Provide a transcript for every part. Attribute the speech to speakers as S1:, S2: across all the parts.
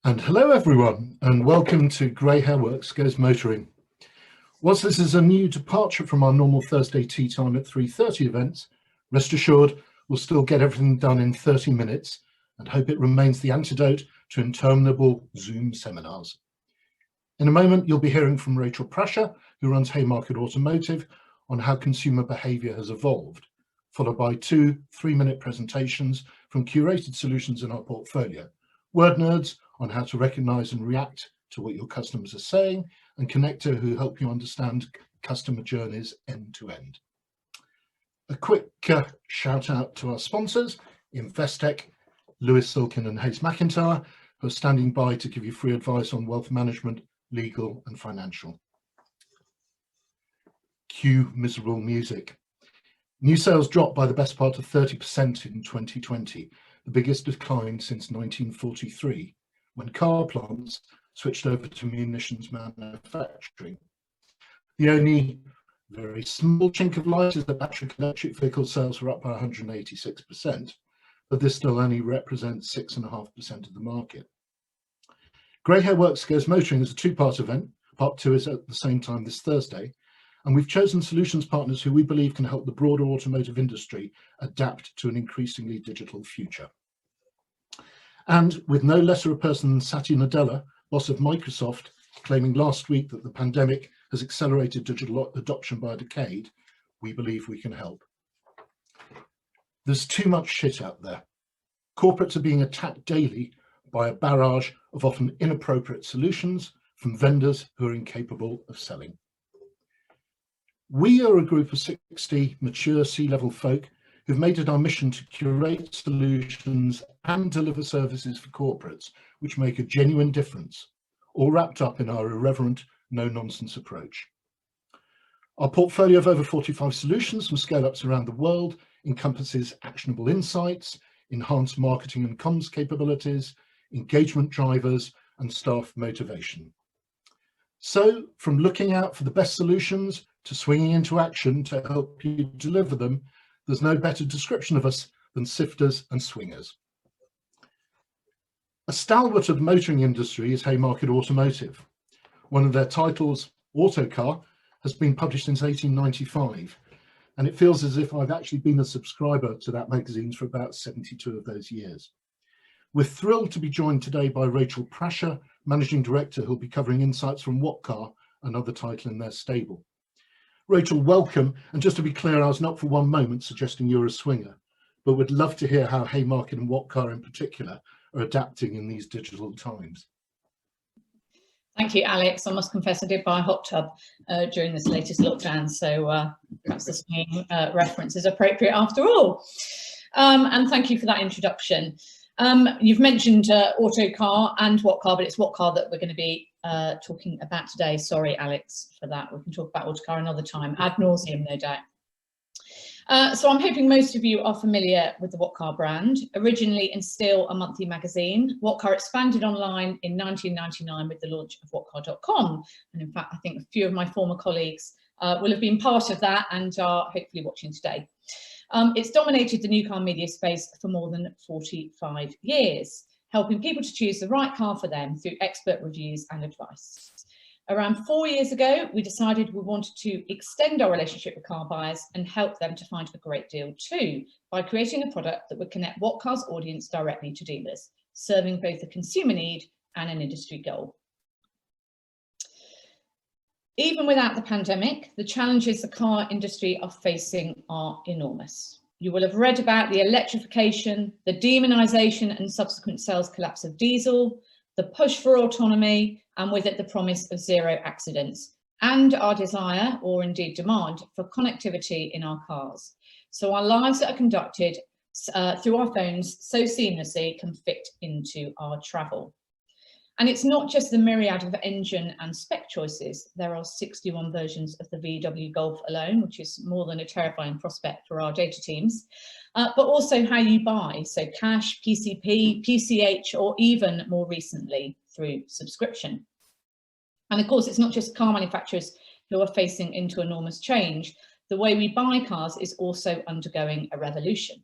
S1: And hello everyone, and welcome to Grey Hair Works Goes Motoring. Whilst this is a new departure from our normal Thursday tea time at 3:30 events, rest assured we'll still get everything done in 30 minutes and hope it remains the antidote to interminable Zoom seminars. In a moment you'll be hearing from Rachael Prasher, who runs Haymarket Automotive, on how consumer behaviour has evolved, followed by two 3-minute presentations from curated solutions in our portfolio. Wordnerds on how to recognise and react to what your customers are saying, and Konnecto, who help you understand customer journeys end to end. A quick shout out to our sponsors, Investec, Lewis Silkin and Hayes McIntyre, who are standing by to give you free advice on wealth management, legal and financial. Cue miserable music. New sales dropped by the best part of 30% in 2020, the biggest decline since 1943, when car plants switched over to munitions manufacturing. The only very small chink of light is that battery electric vehicle sales were up by 186%, but this still only represents 6.5% of the market. Grey Hair Works Goes Motoring is a two-part event. Part 2 is at the same time this Thursday, and we've chosen solutions partners who we believe can help the broader automotive industry adapt to an increasingly digital future. And with no lesser a person than Satya Nadella, boss of Microsoft, claiming last week that the pandemic has accelerated digital adoption by a decade, we believe we can help. There's too much shit out there. Corporates are being attacked daily by a barrage of often inappropriate solutions from vendors who are incapable of selling. We are a group of 60 mature C-level folk who've made it our mission to curate solutions and deliver services for corporates which make a genuine difference, all wrapped up in our irreverent, no-nonsense approach. Our portfolio of over 45 solutions from scale-ups around the world encompasses actionable insights, enhanced marketing and comms capabilities, engagement drivers, and staff motivation. So, from looking out for the best solutions to swinging into action to help you deliver them, there's no better description of us than sifters and swingers. A stalwart of the motoring industry is Haymarket Automotive. One of their titles, Autocar, has been published since 1895, and it feels as if I've actually been a subscriber to that magazine for about 72 of those years. We're thrilled to be joined today by Rachael Prasher, Managing Director, who'll be covering insights from What Car, another title in their stable. Rachael, welcome, and just to be clear, I was not for one moment suggesting you're a swinger, but would love to hear how Haymarket and What Car in particular are adapting in these digital times.
S2: Thank you, Alex. I must confess I did buy a hot tub during this latest lockdown, so perhaps the swinging reference is appropriate after all. And thank you for that introduction. You've mentioned Autocar and What Car, but it's What Car that we're going to be talking about today. Sorry, Alex, for that. We can talk about Autocar another time, ad nauseum, no doubt. So I'm hoping most of you are familiar with the What Car brand. Originally in still a monthly magazine, What Car expanded online in 1999 with the launch of whatcar.com. And in fact, I think a few of my former colleagues will have been part of that and are hopefully watching today. It's dominated the new car media space for more than 45 years, helping people to choose the right car for them through expert reviews and advice. Around 4 years ago, we decided we wanted to extend our relationship with car buyers and help them to find a great deal too, by creating a product that would connect What Car's audience directly to dealers, serving both a consumer need and an industry goal. Even without the pandemic, the challenges the car industry are facing are enormous. You will have read about the electrification, the demonisation and subsequent sales collapse of diesel, the push for autonomy, and with it the promise of zero accidents, and our desire, or indeed demand, for connectivity in our cars. So our lives that are conducted through our phones so seamlessly can fit into our travel. And it's not just the myriad of engine and spec choices. There are 61 versions of the VW Golf alone, which is more than a terrifying prospect for our data teams, but also how you buy, so cash, PCP, PCH, or even more recently through subscription. And of course, it's not just car manufacturers who are facing into enormous change. The way we buy cars is also undergoing a revolution.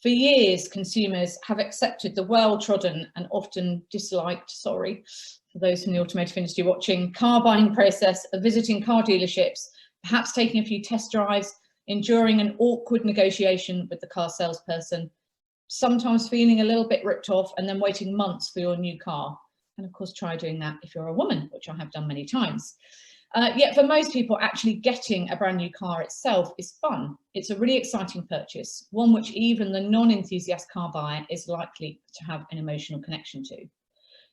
S2: For years, consumers have accepted the well-trodden and often disliked, sorry, for those from the automotive industry watching, car buying process of visiting car dealerships, perhaps taking a few test drives, enduring an awkward negotiation with the car salesperson, sometimes feeling a little bit ripped off, and then waiting months for your new car. And of course, try doing that if you're a woman, which I have done many times. Yet for most people, actually getting a brand new car itself is fun. It's a really exciting purchase, one which even the non-enthusiast car buyer is likely to have an emotional connection to.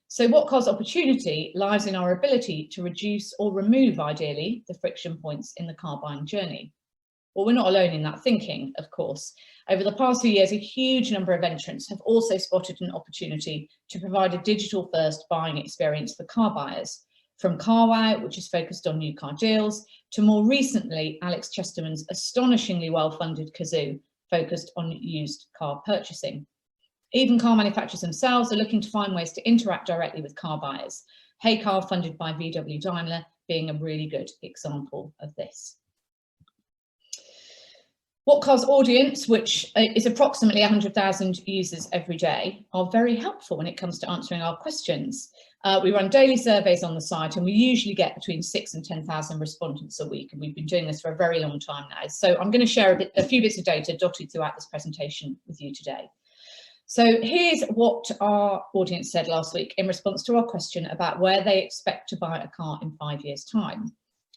S2: So What Car's opportunity lies in our ability to reduce or remove, ideally, the friction points in the car buying journey. Well, we're not alone in that thinking, of course. Over the past few years, a huge number of entrants have also spotted an opportunity to provide a digital-first buying experience for car buyers, from CarWow, which is focused on new car deals, to more recently, Alex Chesterman's astonishingly well-funded Kazoo, focused on used car purchasing. Even car manufacturers themselves are looking to find ways to interact directly with car buyers. Heycar, funded by VW Daimler, being a really good example of this. What Car's audience, which is approximately 100,000 users every day, are very helpful when it comes to answering our questions. We run daily surveys on the site, and we usually get between 6,000 and 10,000 respondents a week, and we've been doing this for a very long time now. So I'm going to share a few bits of data dotted throughout this presentation with you today. So here's what our audience said last week in response to our question about where they expect to buy a car in 5 years' time.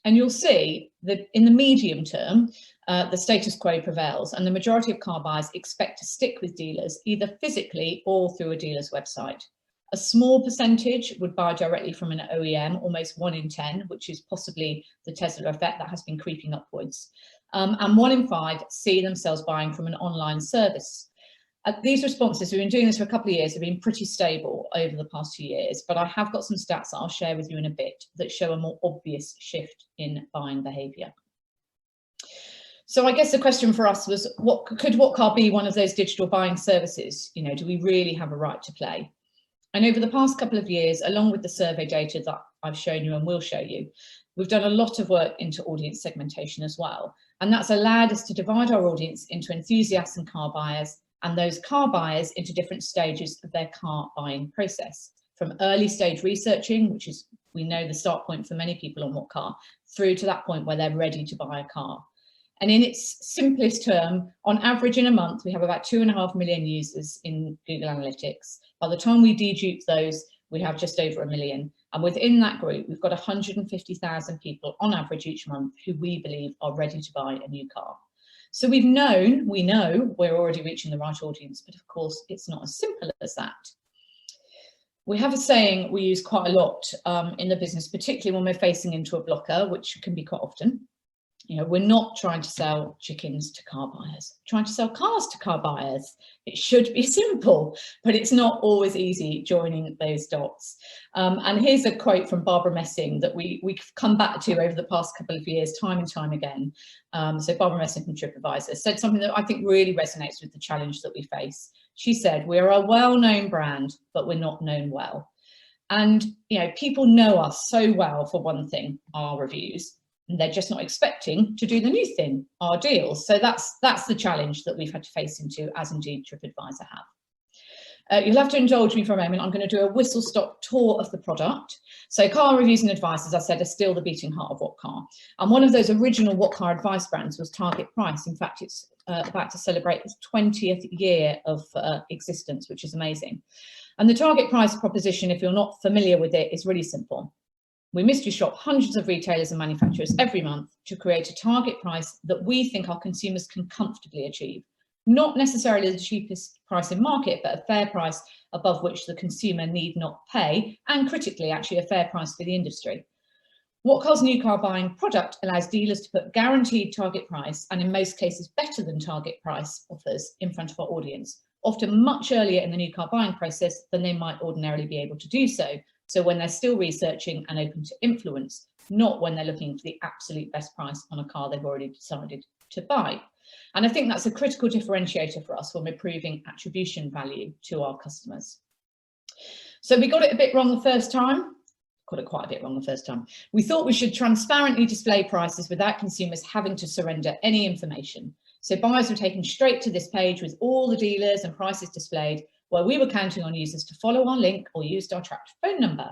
S2: And you'll see that in the medium term, the status quo prevails, and the majority of car buyers expect to stick with dealers either physically or through a dealer's website. A small percentage would buy directly from an OEM, almost 1 in 10, which is possibly the Tesla effect that has been creeping upwards. And 1 in 5 see themselves buying from an online service. These responses, we've been doing this for a couple of years, have been pretty stable over the past few years, but I have got some stats that I'll share with you in a bit that show a more obvious shift in buying behaviour. So I guess the question for us was, could What Car be one of those digital buying services? You know, do we really have a right to play? And over the past couple of years, along with the survey data that I've shown you and will show you, we've done a lot of work into audience segmentation as well. And that's allowed us to divide our audience into enthusiasts and car buyers, and those car buyers into different stages of their car buying process, from early stage researching, which is, we know, the start point for many people on What Car, through to that point where they're ready to buy a car. And in its simplest term, on average in a month, we have about 2.5 million users in Google Analytics. By the time we dedupe those, we have just over 1 million. And within that group, we've got 150,000 people on average each month who we believe are ready to buy a new car. So we know we're already reaching the right audience, but of course it's not as simple as that. We have a saying we use quite a lot in the business, particularly when we're facing into a blocker, which can be quite often. You know, we're not trying to sell chickens to car buyers, we're trying to sell cars to car buyers. It should be simple, but it's not always easy joining those dots. And here's a quote from Barbara Messing that we've come back to over the past couple of years, time and time again. So Barbara Messing from TripAdvisor said something that I think really resonates with the challenge that we face. She said, "We are a well-known brand, but we're not known well." And, you know, people know us so well for one thing, our reviews. And they're just not expecting to do the new thing, our deals. So that's the challenge that we've had to face into, as indeed TripAdvisor have. You'll have to indulge me for a moment. I'm going to do a whistle-stop tour of the product. So car reviews and advice, as I said, are still the beating heart of What Car. And one of those original What Car advice brands was Target Price. In fact, it's about to celebrate its 20th year of existence, which is amazing. And the Target Price proposition, if you're not familiar with it, is really simple. We mystery shop hundreds of retailers and manufacturers every month to create a target price that we think our consumers can comfortably achieve. Not necessarily the cheapest price in market, but a fair price above which the consumer need not pay, and critically, actually a fair price for the industry. What Car's new car buying product allows dealers to put guaranteed target price, and in most cases better than target price offers, in front of our audience, often much earlier in the new car buying process than they might ordinarily be able to do so. So when they're still researching and open to influence, not when they're looking for the absolute best price on a car they've already decided to buy. And I think that's a critical differentiator for us when we're proving attribution value to our customers. So we got it a bit wrong the first time. Got it quite a bit wrong the first time. We thought we should transparently display prices without consumers having to surrender any information. So buyers were taken straight to this page with all the dealers and prices displayed, where we were counting on users to follow our link or used our tracked phone number.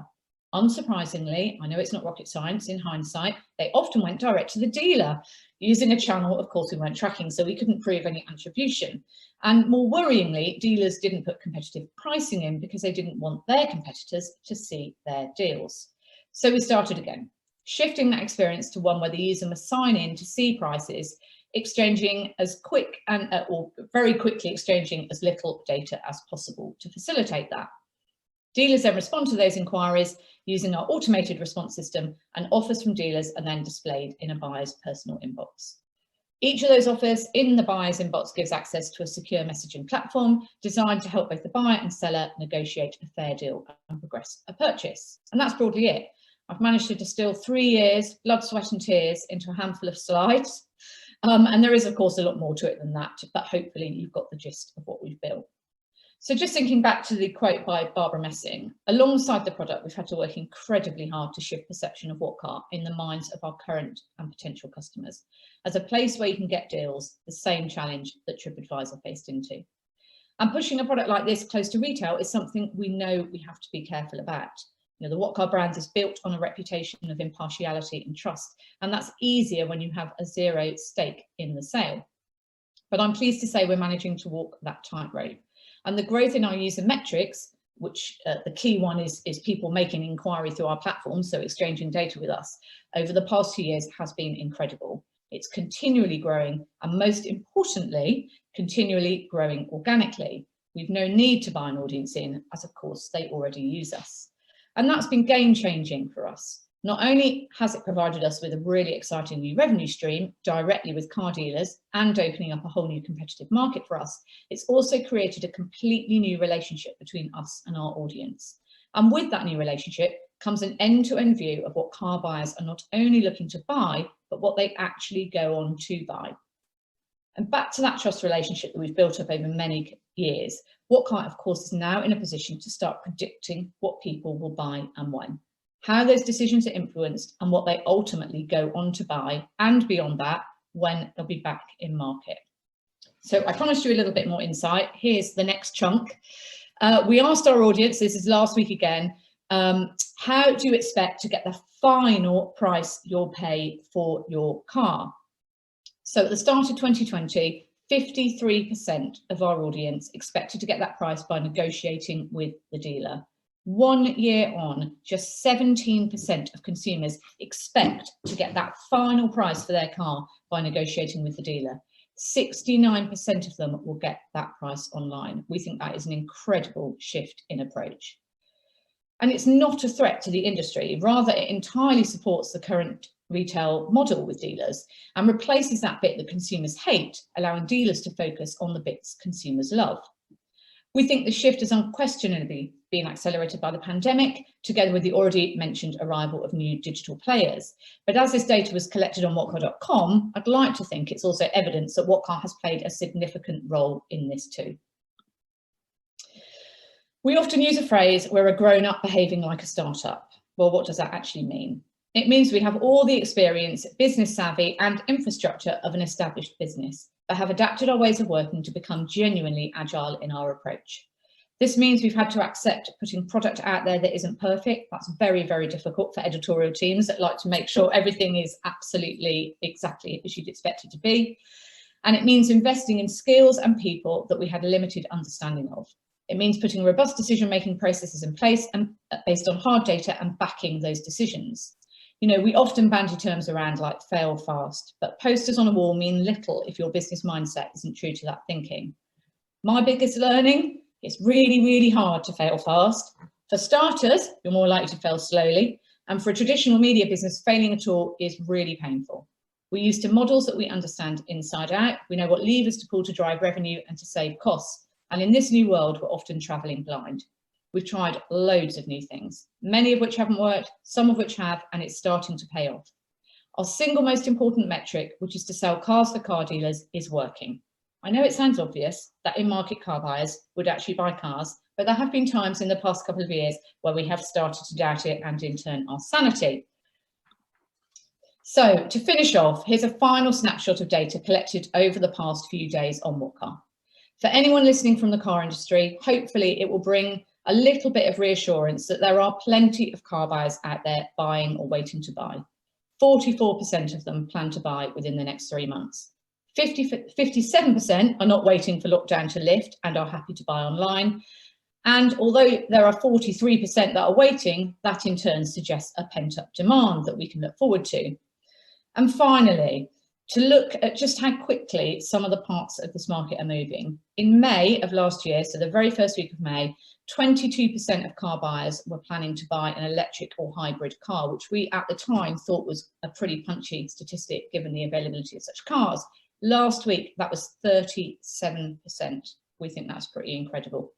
S2: Unsurprisingly, I know it's not rocket science in hindsight, they often went direct to the dealer using a channel, of course, we weren't tracking, so we couldn't prove any attribution. And more worryingly, dealers didn't put competitive pricing in because they didn't want their competitors to see their deals. So we started again, shifting that experience to one where the user must sign in to see prices, exchanging as quick and or very quickly exchanging as little data as possible to facilitate that. Dealers then respond to those inquiries using our automated response system, and offers from dealers are then displayed in a buyer's personal inbox. Each of those offers in the buyer's inbox gives access to a secure messaging platform designed to help both the buyer and seller negotiate a fair deal and progress a purchase. And that's broadly it. I've managed to distill 3 years, blood, sweat and tears into a handful of slides. And there is, of course, a lot more to it than that, but hopefully you've got the gist of what we've built. So just thinking back to the quote by Barbara Messing, alongside the product, we've had to work incredibly hard to shift perception of What Car in the minds of our current and potential customers as a place where you can get deals, the same challenge that TripAdvisor faced into. And pushing a product like this close to retail is something we know we have to be careful about. You know, the What Car brand is built on a reputation of impartiality and trust, and that's easier when you have a zero stake in the sale. But I'm pleased to say we're managing to walk that tightrope. And the growth in our user metrics, which the key one is people making inquiry through our platform, so exchanging data with us, over the past 2 years has been incredible. It's continually growing, and most importantly, continually growing organically. We've no need to buy an audience in, as of course they already use us. And that's been game-changing for us. Not only has it provided us with a really exciting new revenue stream directly with car dealers and opening up a whole new competitive market for us, it's also created a completely new relationship between us and our audience. And with that new relationship comes an end-to-end view of what car buyers are not only looking to buy, but what they actually go on to buy. And back to that trust relationship that we've built up over many years, What Car, of course, is now in a position to start predicting what people will buy and when, how those decisions are influenced and what they ultimately go on to buy, and beyond that, when they'll be back in market. So I promised you a little bit more insight. Here's the next chunk. We asked our audience, this is last week again, how do you expect to get the final price you'll pay for your car? So at the start of 2020, 53% of our audience expected to get that price by negotiating with the dealer. 1 year on, just 17% of consumers expect to get that final price for their car by negotiating with the dealer. 69% of them will get that price online. We think that is an incredible shift in approach. And it's not a threat to the industry, rather it entirely supports the current retail model with dealers and replaces that bit that consumers hate, allowing dealers to focus on the bits consumers love. We think the shift has unquestionably been accelerated by the pandemic, together with the already mentioned arrival of new digital players. But as this data was collected on whatcar.com, I'd like to think it's also evidence that What Car has played a significant role in this too. We often use a phrase, we're a grown-up behaving like a startup. Well, what does that actually mean? It means we have all the experience, business savvy and infrastructure of an established business, but have adapted our ways of working to become genuinely agile in our approach. This means we've had to accept putting product out there that isn't perfect. That's very, very difficult for editorial teams that like to make sure everything is absolutely exactly as you'd expect it to be. And it means investing in skills and people that we had a limited understanding of. It means putting robust decision-making processes in place and based on hard data and backing those decisions. You know, we often bandy terms around like fail fast, but posters on a wall mean little if your business mindset isn't true to that thinking. My biggest learning, it's really, really hard to fail fast. For starters, you're more likely to fail slowly. And for a traditional media business, failing at all is really painful. We're used to models that we understand inside out. We know what levers to pull to drive revenue and to save costs. And in this new world, we're often traveling blind. We've tried loads of new things, many of which haven't worked, some of which have, and it's starting to pay off. Our single most important metric, which is to sell cars for car dealers, is working. I know it sounds obvious that in-market car buyers would actually buy cars, but there have been times in the past couple of years where we have started to doubt it and in turn our sanity. So to finish off, here's a final snapshot of data collected over the past few days on What Car. For anyone listening from the car industry, hopefully it will bring a little bit of reassurance that there are plenty of car buyers out there buying or waiting to buy. 44% of them plan to buy within the next 3 months. 57% are not waiting for lockdown to lift and are happy to buy online. And although there are 43% that are waiting, that in turn suggests a pent-up demand that we can look forward to. And finally, to look at just how quickly some of the parts of this market are moving. In May of last year, so the very first week of May, 22% of car buyers were planning to buy an electric or hybrid car, which we at the time thought was a pretty punchy statistic given the availability of such cars. Last week, that was 37%. We think that's pretty incredible.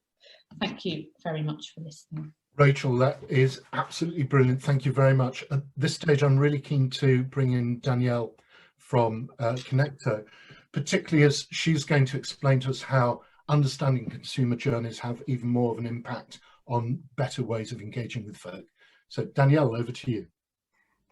S2: Thank you very much for listening.
S1: Rachel, that is absolutely brilliant. Thank you very much. At this stage, I'm really keen to bring in Danielle from Konnecto, particularly as she's going to explain to us how understanding consumer journeys have even more of an impact on better ways of engaging with folk. So Danielle, over to you.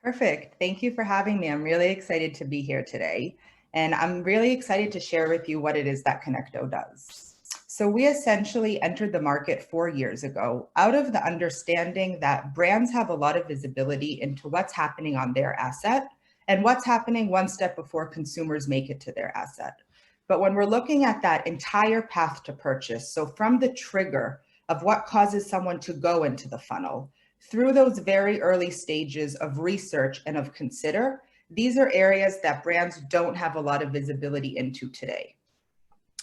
S3: Perfect. Thank you for having me. I'm really excited to be here today. And I'm really excited to share with you what it is that Konnecto does. So we essentially entered the market 4 years ago out of the understanding that brands have a lot of visibility into what's happening on their asset and what's happening one step before consumers make it to their asset. But when we're looking at that entire path to purchase, so from the trigger of what causes someone to go into the funnel, through those very early stages of research and of consider, these are areas that brands don't have a lot of visibility into today.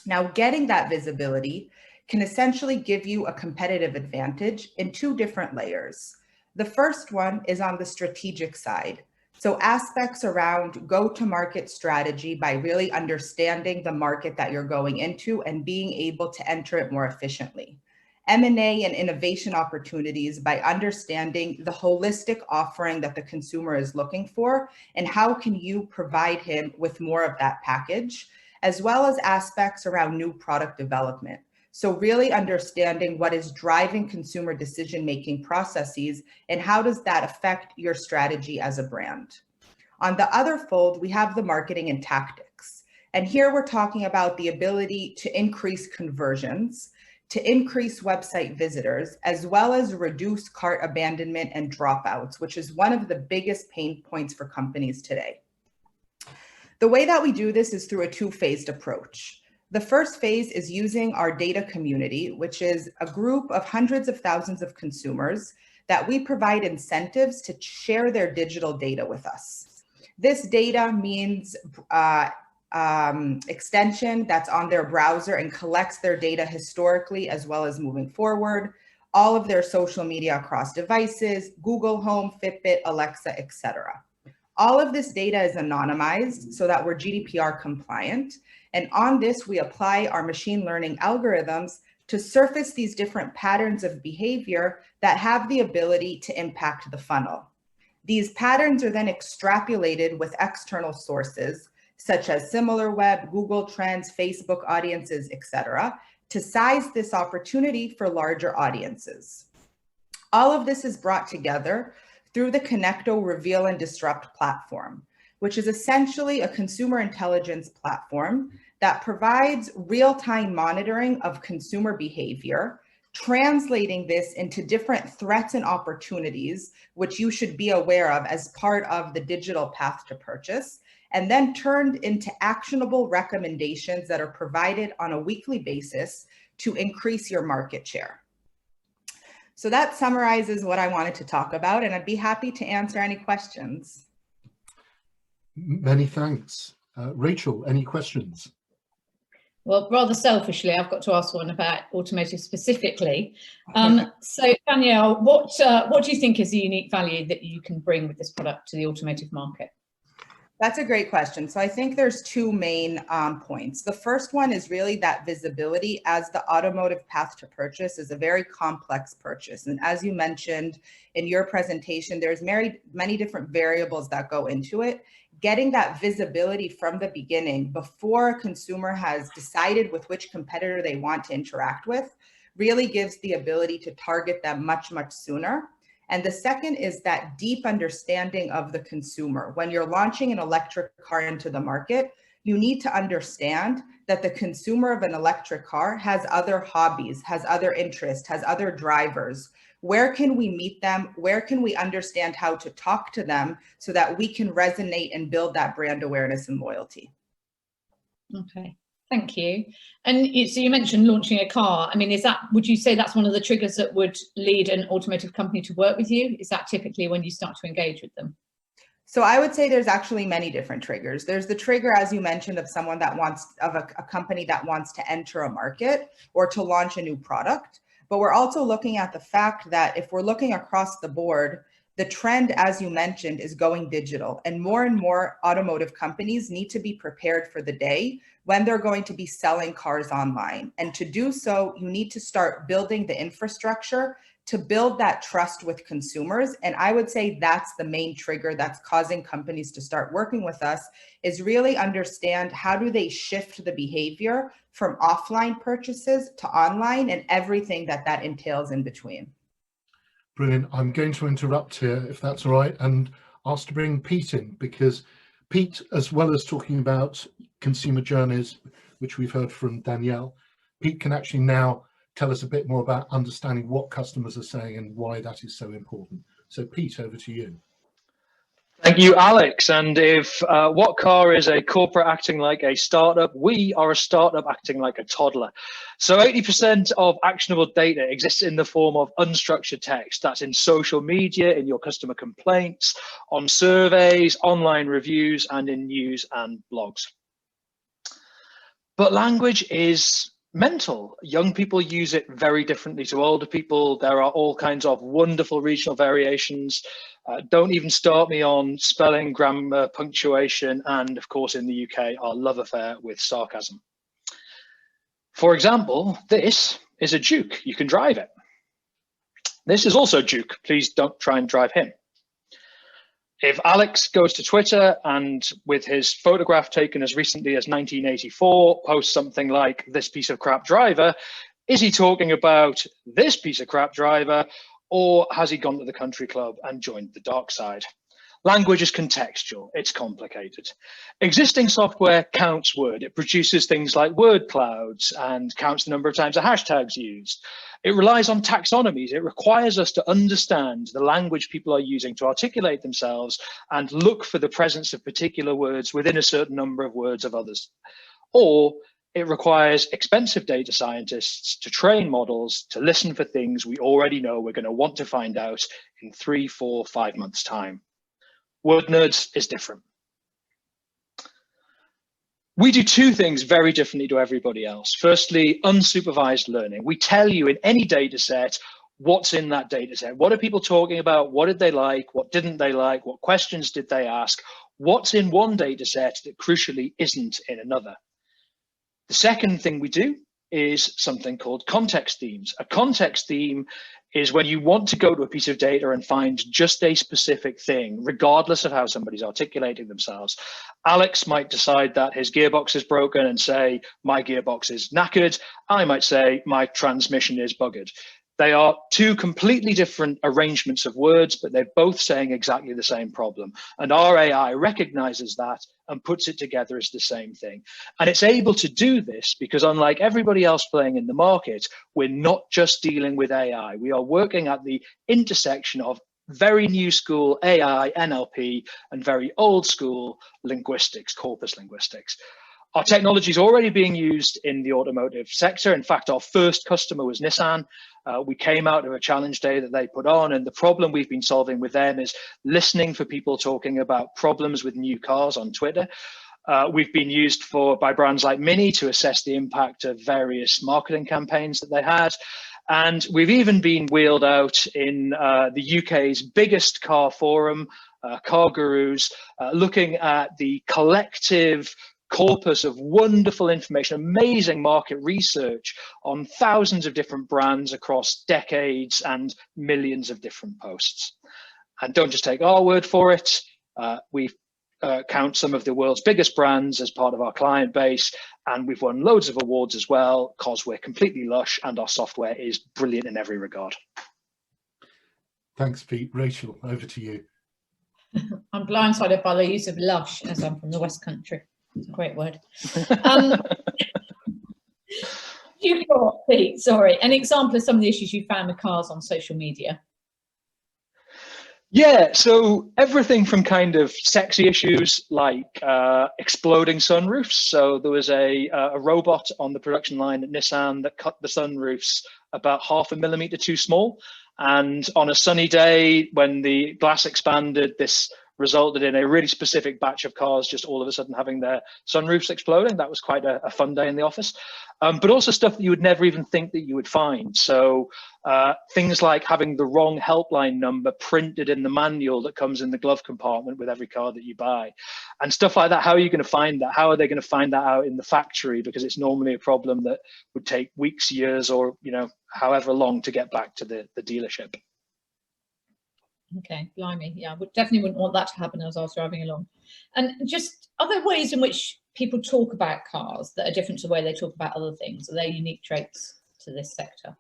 S3: Now, getting that visibility can essentially give you a competitive advantage in 2 different layers. The first one is on the strategic side. So aspects around go-to-market strategy by really understanding the market that you're going into and being able to enter it more efficiently. M&A and innovation opportunities by understanding the holistic offering that the consumer is looking for and how can you provide him with more of that package, as well as aspects around new product development. So really understanding what is driving consumer decision-making processes and how does that affect your strategy as a brand. On the other fold, we have the marketing and tactics. And here we're talking about the ability to increase conversions, to increase website visitors, as well as reduce cart abandonment and dropouts, which is one of the biggest pain points for companies today. The way that we do this is through a 2-phased approach. The first phase is using our data community, which is a group of hundreds of thousands of consumers that we provide incentives to share their digital data with us. This data means extension that's on their browser and collects their data historically as well as moving forward, all of their social media across devices, Google Home, Fitbit, Alexa, etc. All of this data is anonymized so that we're GDPR compliant. And on this, we apply our machine learning algorithms to surface these different patterns of behavior that have the ability to impact the funnel. These patterns are then extrapolated with external sources, such as SimilarWeb, Google Trends, Facebook audiences, etc., to size this opportunity for larger audiences. All of this is brought together through the Konnecto Reveal and Disrupt platform, which is essentially a consumer intelligence platform that provides real-time monitoring of consumer behavior, translating this into different threats and opportunities, which you should be aware of as part of the digital path to purchase, and then turned into actionable recommendations that are provided on a weekly basis to increase your market share. So that summarizes what I wanted to talk about, and I'd be happy to answer any questions.
S1: Many thanks. Rachel, any questions?
S2: Well, rather selfishly, I've got to ask one about automotive specifically. So Danielle, what do you think is the unique value that you can bring with this product to the automotive market?
S3: That's a great question. So I think there's 2 main points. The first one is really that visibility, as the automotive path to purchase is a very complex purchase. And as you mentioned in your presentation, there's many different variables that go into it. Getting that visibility from the beginning before a consumer has decided with which competitor they want to interact with really gives the ability to target them much, much sooner. And the second is that deep understanding of the consumer. When you're launching an electric car into the market, you need to understand that the consumer of an electric car has other hobbies, has other interests, has other drivers. Where can we meet them? Where can we understand how to talk to them so that we can resonate and build that brand awareness and loyalty?
S2: Okay, thank you. And so you mentioned launching a car. I mean, would you say that's one of the triggers that would lead an automotive company to work with you? Is that typically when you start to engage with them?
S3: So I would say there's actually many different triggers. There's the trigger, as you mentioned, of someone that a company that wants to enter a market or to launch a new product. But we're also looking at the fact that if we're looking across the board, the trend, as you mentioned, is going digital, and more automotive companies need to be prepared for the day when they're going to be selling cars online. And to do so, you need to start building the infrastructure to build that trust with consumers. And I would say that's the main trigger that's causing companies to start working with us, is really understand how do they shift the behavior from offline purchases to online and everything that entails in between.
S1: Brilliant. I'm going to interrupt here, if that's all right, and ask to bring Pete in, because Pete, as well as talking about consumer journeys, which we've heard from Danielle, Pete can actually now tell us a bit more about understanding what customers are saying and why that is so important. So Pete, over to you.
S4: Thank you, Alex. And if what car is a corporate acting like a startup, we are a startup acting like a toddler. So 80% of actionable data exists in the form of unstructured text. That's in social media, in your customer complaints, on surveys, online reviews, and in news and blogs. But language is mental. Young people use it very differently to older people. There are all kinds of wonderful regional variations. Don't even start me on spelling, grammar, punctuation, and of course in the UK, our love affair with sarcasm. For example, this is a Duke. You can drive it. This is also Duke. Please don't try and drive him. If Alex goes to Twitter and with his photograph taken as recently as 1984, posts something like this piece of crap driver, is he talking about this piece of crap driver, or has he gone to the country club and joined the dark side? Language is contextual, it's complicated. Existing software counts word. It produces things like word clouds and counts the number of times a hashtag's used. It relies on taxonomies. It requires us to understand the language people are using to articulate themselves and look for the presence of particular words within a certain number of words of others. Or it requires expensive data scientists to train models to listen for things we already know we're going to want to find out in 3, 4, 5 months' time. Wordnerds is different. We do two things very differently to everybody else. Firstly, unsupervised learning. We tell you in any data set what's in that data set. What are people talking about? What did they like? What didn't they like? What questions did they ask? What's in one data set that crucially isn't in another? The second thing we do is something called context themes. A context theme is when you want to go to a piece of data and find just a specific thing, regardless of how somebody's articulating themselves. Alex might decide that his gearbox is broken and say, my gearbox is knackered. I might say, my transmission is buggered. They are two completely different arrangements of words, but they're both saying exactly the same problem. And our AI recognizes that and puts it together as the same thing. And it's able to do this because unlike everybody else playing in the market, we're not just dealing with AI. We are working at the intersection of very new school AI, NLP, and very old school linguistics, corpus linguistics. Our technology is already being used in the automotive sector. In fact, our first customer was Nissan. We came out of a challenge day that they put on, and the problem we've been solving with them is listening for people talking about problems with new cars on Twitter. We've been used by brands like Mini to assess the impact of various marketing campaigns that they had. And we've even been wheeled out in the UK's biggest car forum, Car Gurus, looking at the collective corpus of wonderful information, amazing market research on thousands of different brands across decades and millions of different posts. And don't just take our word for it. We count some of the world's biggest brands as part of our client base, and we've won loads of awards as well because we're completely lush and our software is brilliant in every regard.
S1: Thanks, Pete. Rachel, over to you.
S2: I'm blindsided by the use of lush, as I'm from the West Country. It's a great word. You've got, Pete, sorry, an example of some of the issues you found with cars on social media.
S4: Yeah, so everything from kind of sexy issues like exploding sunroofs. So there was a robot on the production line at Nissan that cut the sunroofs about 0.5 millimeter too small. And on a sunny day, when the glass expanded, this resulted in a really specific batch of cars just all of a sudden having their sunroofs exploding. That was quite a fun day in the office. But also stuff that you would never even think that you would find. So things like having the wrong helpline number printed in the manual that comes in the glove compartment with every car that you buy, and stuff like that. How are you going to find that? How are they going to find that out in the factory? Because it's normally a problem that would take weeks, years, or however long to get back to the dealership.
S2: Okay, blimey, yeah, I definitely wouldn't want that to happen as I was driving along. And just other ways in which people talk about cars that are different to the way they talk about other things. Are there unique traits to this sector?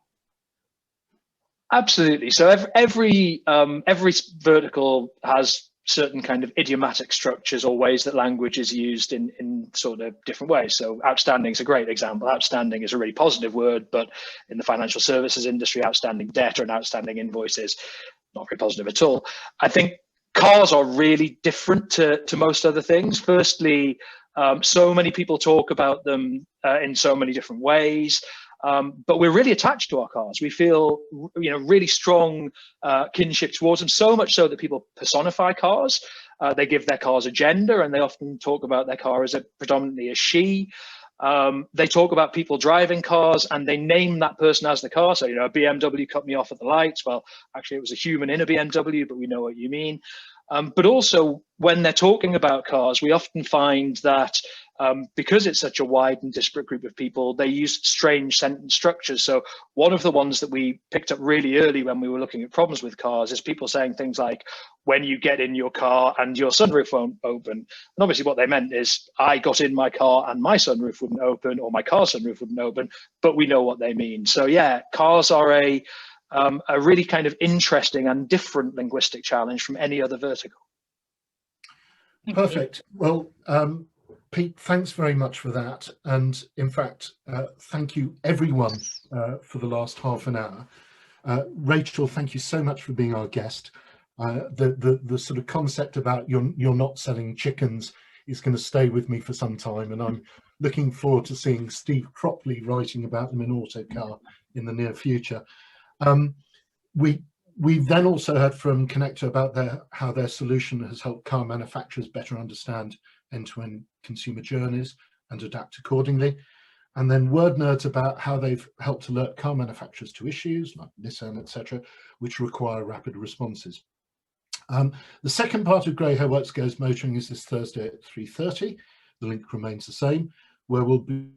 S4: Absolutely. So every vertical has certain kind of idiomatic structures or ways that language is used in sort of different ways. So outstanding is a great example. Outstanding is a really positive word, but in the financial services industry, outstanding debt or an outstanding invoice is not very positive at all. I think cars are really different to most other things. Firstly, so many people talk about them in so many different ways. But we're really attached to our cars. We feel, really strong kinship towards them, so much so that people personify cars. They give their cars a gender, and they often talk about their car as predominantly a she. They talk about people driving cars, and they name that person as the car. So, a BMW cut me off at the lights. Well, actually, it was a human in a BMW, but we know what you mean. But also, when they're talking about cars, we often find that because it's such a wide and disparate group of people, they use strange sentence structures. So one of the ones that we picked up really early when we were looking at problems with cars is people saying things like, when you get in your car and your sunroof won't open. And obviously what they meant is, I got in my car and my sunroof wouldn't open, or my car's sunroof wouldn't open, but we know what they mean. So yeah, cars are a really kind of interesting and different linguistic challenge from any other vertical.
S1: Perfect. Well, Pete, thanks very much for that. And in fact, thank you everyone for the last half an hour. Rachel, thank you so much for being our guest. The sort of concept about you're not selling chickens is going to stay with me for some time, and I'm looking forward to seeing Steve Cropley writing about them in Autocar in the near future. We've then also heard from Konnecto about how their solution has helped car manufacturers better understand end-to-end consumer journeys and adapt accordingly. And then Wordnerds about how they've helped alert car manufacturers to issues like Nissan, etc., which require rapid responses. The second part of Grey Hair Works Goes Motoring is this Thursday at 3:30. The link remains the same, where we'll be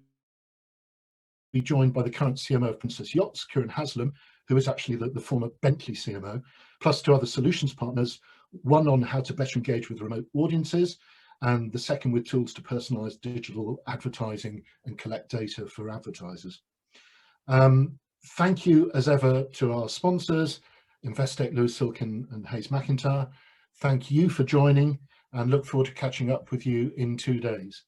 S1: joined by the current CMO of Princess Yachts, Kieran Haslam, who is actually the former Bentley CMO, plus two other solutions partners, one on how to better engage with remote audiences, and the second with tools to personalize digital advertising and collect data for advertisers. Thank you as ever to our sponsors, Investec, Lewis Silkin and Hayes McIntyre. Thank you for joining, and look forward to catching up with you in 2 days.